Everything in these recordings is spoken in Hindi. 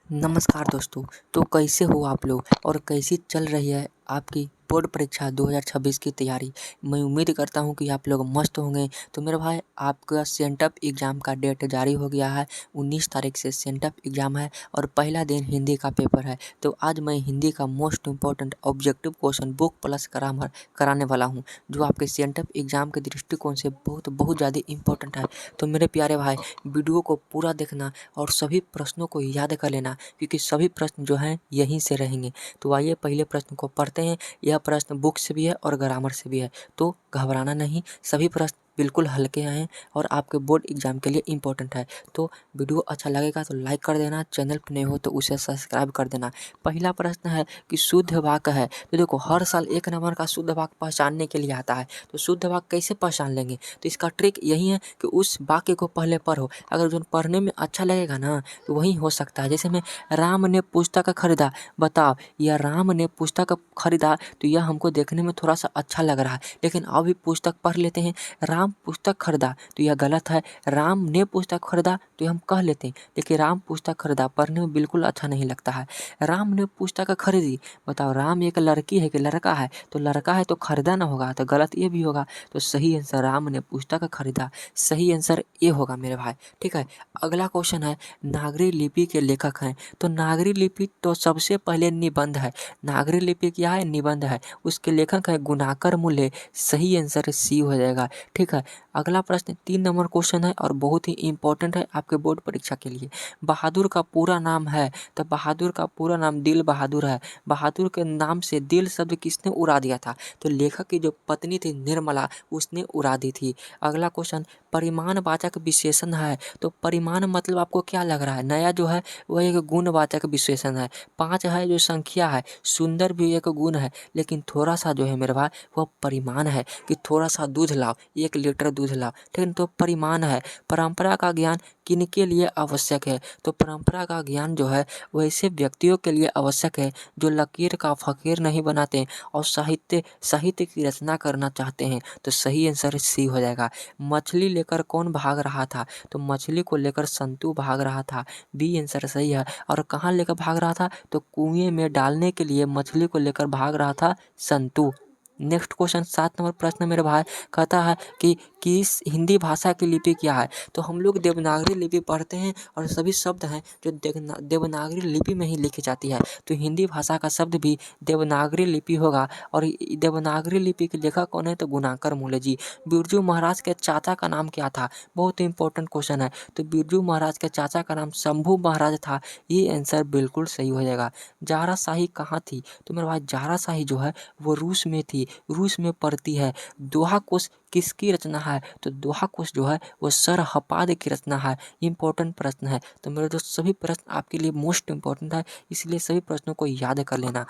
नमस्कार दोस्तों। तो कैसे हो आप लोग और कैसी चल रही है आपकी बोर्ड परीक्षा 2026 की तैयारी। मैं उम्मीद करता हूं कि आप लोग मस्त होंगे। तो मेरे भाई, आपका सेंटअप एग्ज़ाम का डेट जारी हो गया है। 19 तारीख से सेंटअप एग्ज़ाम है और पहला दिन हिंदी का पेपर है। तो आज मैं हिंदी का most important objective question book plus grammar कराने वाला हूँ, जो आपके सेंटअप एग्ज़ाम के दृष्टिकोण से बहुत बहुत ज़्यादा इंपॉर्टेंट है। तो मेरे प्यारे भाई, वीडियो को पूरा देखना और सभी प्रश्नों को याद कर लेना, क्योंकि सभी प्रश्न जो हैं यहीं से रहेंगे। तो आइए पहले प्रश्न को पढ़ते हैं। यह प्रश्न बुक से भी है और ग्रामर से भी है, तो घबराना नहीं। सभी प्रश्न बिल्कुल हल्के हैं और आपके बोर्ड एग्जाम के लिए इम्पोर्टेंट है। तो वीडियो अच्छा लगेगा तो लाइक कर देना, चैनल पर नए हो तो उसे सब्सक्राइब कर देना। पहला प्रश्न है कि शुद्ध वाक्य है। तो देखो, हर साल एक नंबर का शुद्ध वाक्य पहचानने के लिए आता है। तो शुद्ध वाक्य कैसे पहचान लेंगे? तो इसका ट्रिक यही है कि उस वाक्य को पहले पढ़ो। अगर जो पढ़ने में अच्छा लगेगा ना, तो वही हो सकता है। जैसे मैं, राम ने पुस्तक खरीदा। बताओ, यह राम ने पुस्तक खरीदा, तो यह हमको देखने में थोड़ा सा अच्छा लग रहा है। लेकिन अभी पुस्तक पढ़ लेते हैं, राम पुस्तक खरीदा, तो यह गलत है। राम ने पुस्तक खरीदा तो हम कह लेते हैं, लेकिन राम पुस्तक खरीदा पढ़ने में बिल्कुल अच्छा नहीं लगता है। राम ने पुस्तक खरीदी। बताओ, राम एक लड़की है कि लड़का है? तो लड़का है तो खरीदा ना होगा, तो गलत ये भी होगा। तो सही आंसर राम ने पुस्तक खरीदा, सही आंसर ये होगा मेरे भाई। ठीक है, अगला क्वेश्चन है, नागरी लिपि के लेखक हैं। तो नागरी लिपि तो सबसे पहले निबंध है। नागरी लिपि क्या है? निबंध है। उसके लेखक है गुणाकर मूल्य। सही आंसर सी हो जाएगा। ठीक है, अगला प्रश्न 3 नंबर क्वेश्चन है और बहुत ही इंपॉर्टेंट है आपके बोर्ड परीक्षा के लिए। बहादुर का पूरा नाम है। तो बहादुर का पूरा नाम दिल बहादुर है। बहादुर के नाम से दिल शब्द किसने उड़ा दिया था? तो लेखक की जो पत्नी थी निर्मला, उसने उड़ा दी थी। अगला क्वेश्चन, परिमाणवाचक विशेषण है। तो परिमाण मतलब आपको क्या लग रहा है? नया जो है वह एक गुणवाचक विशेषण है। 5 है जो संख्या है। सुंदर भी एक गुण है, लेकिन थोड़ा सा जो है मेरे भाई वह परिमाण है कि थोड़ा सा दूध लाओ, 1 लीटर दूध लाओ। ठीक है, तो परिमाण है। परंपरा का ज्ञान किनके लिए आवश्यक है? तो परंपरा का ज्ञान जो है वो ऐसे व्यक्तियों के लिए आवश्यक है जो लकीर का फकीर नहीं बनाते और साहित्य साहित्य की रचना करना चाहते हैं। तो सही आंसर सी हो जाएगा। मछली लेकर कौन भाग रहा था? तो मछली को लेकर संतू भाग रहा था। बी आंसर सही है। और कहाँ लेकर भाग रहा था? तो कुएं में डालने के लिए मछली को लेकर भाग रहा था संतू। नेक्स्ट क्वेश्चन 7 नंबर प्रश्न मेरे भाई कहता है कि किस हिंदी भाषा की लिपि क्या है? तो हम लोग देवनागरी लिपि पढ़ते हैं और सभी शब्द हैं जो देवनागरी लिपि में ही लिखी जाती है। तो हिंदी भाषा का शब्द भी देवनागरी लिपि होगा। और देवनागरी लिपि के लेखक कौन है? तो गुणाकर मूल्य जी। बिरजू महाराज के चाचा का नाम क्या था? बहुत इंपॉर्टेंट क्वेश्चन है। तो बिरजू महाराज के चाचा का नाम शंभू महाराज था। ये आंसर बिल्कुल सही हो जाएगा। जारा शाही कहाँ थी? तो मेरे भाई, जारा शाही जो है वो रूस में थी, रूस में पड़ती है। दोहा कोश किसकी रचना है? तो दोहा कोश जो है वो सर हपाद की रचना है। इंपॉर्टेंट प्रश्न है। तो मेरे दोस्त, सभी प्रश्न आपके लिए मोस्ट इंपॉर्टेंट है, इसलिए सभी प्रश्नों को याद कर लेना।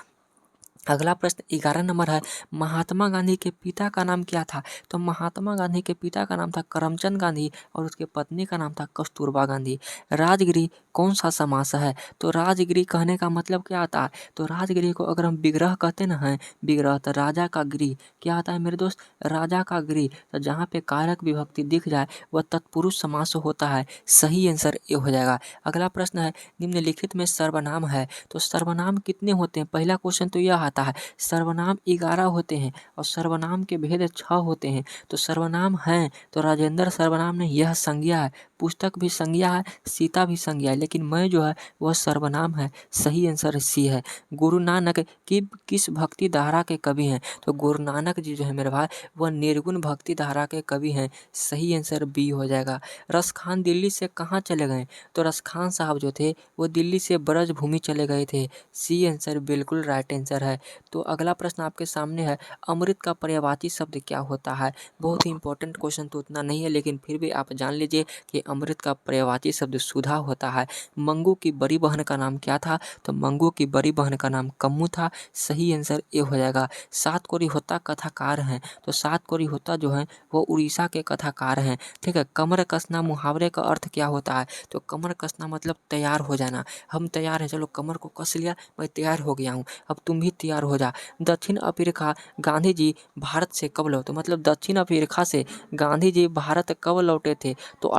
अगला प्रश्न 11 नंबर है, महात्मा गांधी के पिता का नाम क्या था? तो महात्मा गांधी के पिता का नाम था करमचंद गांधी और उसके पत्नी का नाम था कस्तूरबा गांधी। राजगिरी कौन सा समास है? तो राजगिरी कहने का मतलब क्या आता है? तो राजगिरी को अगर हम विग्रह कहते ना हैं, विग्रह, तो राजा का गृह क्या आता है मेरे दोस्त? राजा का गृह। तो जहाँ पे कारक विभक्ति दिख जाए वह तत्पुरुष समास होता है। सही आंसर ये हो जाएगा। अगला प्रश्न है, निम्नलिखित में सर्वनाम है। तो सर्वनाम कितने होते हैं? पहला क्वेश्चन तो यह आता है, सर्वनाम 11 होते हैं और सर्वनाम के भेद 6 होते हैं। तो सर्वनाम हैं तो राजेंद्र सर्वनाम नहीं, यह संज्ञा है। पुस्तक भी संज्ञा है, सीता भी संज्ञा है, लेकिन मैं जो है वह सर्वनाम है। सही आंसर सी है। गुरु नानक की किस भक्ति धारा के कवि हैं? तो गुरु नानक जी जो है मेरे भाई वह निर्गुण भक्ति धारा के कवि हैं। सही आंसर बी हो जाएगा। रस खान दिल्ली से कहाँ चले गए? तो रस खान साहब जो थे वो दिल्ली से ब्रज भूमि चले गए थे। सी आंसर बिल्कुल राइट आंसर है। तो अगला प्रश्न आपके सामने है, अमृत का पर्यायवाची शब्द क्या होता है? बहुत ही इंपॉर्टेंट क्वेश्चन तो उतना नहीं है, लेकिन फिर भी आप जान लीजिए कि अमृत का पर्यायवाची शब्द सुधा होता है। मंगू की बड़ी बहन का नाम क्या था? तो मंगू की बड़ी बहन का नाम कम्मू था। सही आंसर ए हो जाएगा। सात कोरी होता कथाकार हैं। तो सात कोरी होता जो है वो उड़ीसा के कथाकार हैं। ठीक है, कमर कसना मुहावरे का अर्थ क्या होता है? तो कमर कसना मतलब तैयार हो जाना। हम तैयार हैं, चलो कमर को कस लिया, मैं तैयार हो गया हूँ, अब तुम भी तैयार हो जा। दक्षिण अफ्रीका गांधी जी भारत से कब लौटे? मतलब दक्षिण अफ्रीका से गांधी जी भारत कब लौटे थे? तो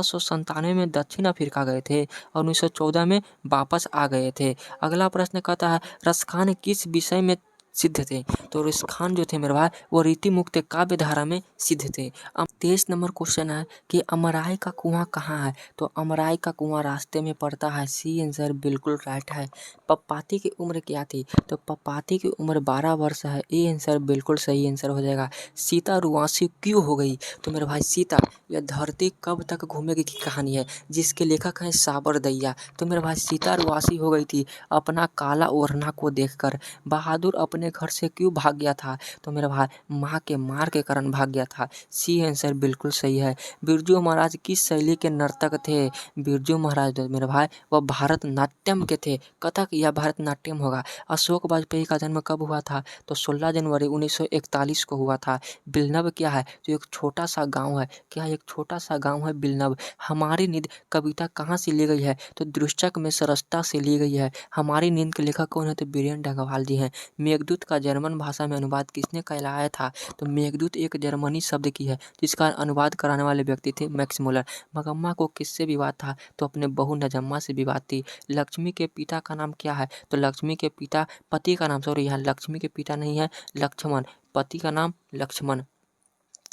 1897 में दक्षिण अफ्रीका गए थे और 1914 में वापस आ गए थे। अगला प्रश्न कहता है रस खान किस विषय में सिद्ध थे? तो रस खान जो थे मेरे भाई वो रीति मुक्त काव्य धारा में सिद्ध थे। 23 नंबर क्वेश्चन है कि अमराई का कुआं कहाँ है? तो अमराई का कुआं रास्ते में पड़ता है। सी आंसर बिल्कुल राइट है। पप्पाती की उम्र क्या थी? तो पप्पाती की उम्र 12 वर्ष है। ए आंसर बिल्कुल सही आंसर हो जाएगा। सीता रुआंसी क्यों हो गई? तो मेरे भाई सीता यह धरती कब तक घूमेगी की कहानी है, जिसके लेखक हैं साबर दैया। तो मेरे भाई सीता रुआंसी हो गई थी अपना काला ओढ़ना को देखकर। बहादुर अपने घर से क्यों भाग गया था? तो मेरे भाई माँ के मार के कारण भाग गया था। सी आंसर बिल्कुल सही है। बिरजू महाराज किस शैली के नर्तक थे? बिरजू महाराज तो मेरे भाई वह भारतनाट्यम के थे। कथक या भारतनाट्यम होगा। अशोक वाजपेयी का जन्म कब हुआ था? तो 16 जनवरी 1941 को हुआ था। बिलनब क्या है? तो एक छोटा सा गाँव है। क्या एक छोटा सा गाँव है बिलनब। हमारी नींद कविता कहाँ से ली गई है? तो दृश्चक में सरसता से ली गई है। हमारी नींद के लेखक कौन है? तो बीरेन डगवाल जी हैं। मेघदूत का जर्मन भाषा में अनुवाद किसने कहलाया था? तो मेघदूत एक जर्मनी शब्द की है जिसका अनुवाद कराने वाले व्यक्ति थे मैक्स मुलर। मगम्मा को किससे विवाद था? तो अपने बहू नजम्मा से विवाद थी। लक्ष्मी के पिता का नाम क्या है? तो लक्ष्मी के पिता पति का नाम, सॉरी यहाँ लक्ष्मी के पिता नहीं है लक्ष्मण, पति का नाम लक्ष्मण।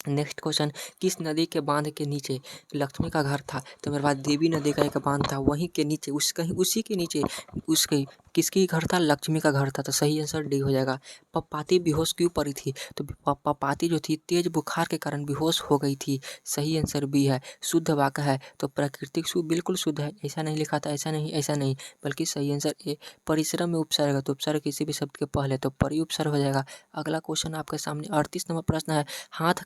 नेक्स्ट क्वेश्चन, किस नदी के बांध के नीचे लक्ष्मी का घर था? तो मेरे पास देवी नदी का एक बांध था, वहीं के नीचे उसी के नीचे उसके किसकी घर था? लक्ष्मी का घर था। तो सही आंसर डी हो जाएगा। पप्पाती बेहोश क्यों पड़ी थी? तो पप्पाती जो थी तेज बुखार के कारण बेहोश हो गई थी। सही आंसर बी है। शुद्ध वाक्य है तो प्राकृतिक शुद्ध बिल्कुल शुद्ध है। ऐसा नहीं लिखा था, ऐसा नहीं बल्कि सही आंसर ए। परिश्रम में उपसर्ग है तो उपसर्ग किसी भी शब्द के पहले तो परि उपसर्ग हो जाएगा। अगला क्वेश्चन आपके सामने 38 नंबर प्रश्न है। हाथ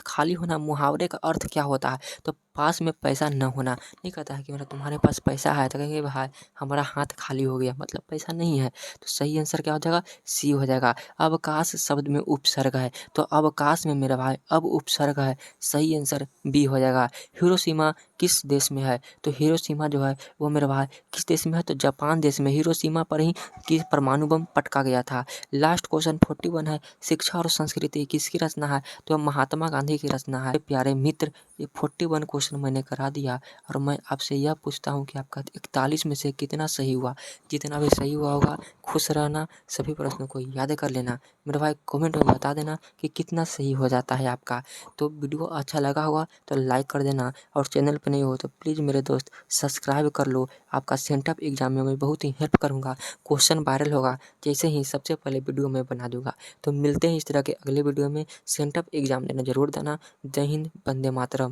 खाली होना मुहावरे का अर्थ क्या होता है? तो पास में पैसा न होना। नहीं कहता है कि मेरा तुम्हारे पास पैसा है तो कहेंगे भाई हमारा हाथ खाली हो गया, मतलब पैसा नहीं है। तो सही आंसर क्या हो जाएगा? सी हो जाएगा। अवकाश शब्द में उपसर्ग है तो अवकाश में मेरा भाई अब उपसर्ग है। सही आंसर बी हो जाएगा। हिरोशिमा किस देश में है? तो हिरोशिमा जो है वो मेरा भाई किस देश में है? तो जापान देश में। हिरोशिमा पर ही कि परमाणु बम पटका गया था। लास्ट क्वेश्चन 41 है। शिक्षा और संस्कृति किसकी रचना है? तो महात्मा गांधी की रचना है। प्यारे मित्र ये 41 क्वेश्चन मैंने करा दिया और मैं आपसे यह पूछता हूँ कि आपका 41 में से कितना सही हुआ? जितना भी सही हुआ होगा खुश रहना, सभी प्रश्नों को याद कर लेना। मेरे भाई कमेंट में बता देना कि कितना सही हो जाता है आपका। तो वीडियो अच्छा लगा होगा तो लाइक कर देना और चैनल पर नहीं हो तो प्लीज़ मेरे दोस्त सब्सक्राइब कर लो। आपका सेंटअप एग्जाम में मैं बहुत ही हेल्प करूँगा। क्वेश्चन वायरल होगा जैसे ही सबसे पहले वीडियो मैं बना दूँगा। तो मिलते हैं इस तरह के अगले वीडियो में। सेंटअप एग्जाम देना जरूर देना। जय हिंद, वंदे मातरम।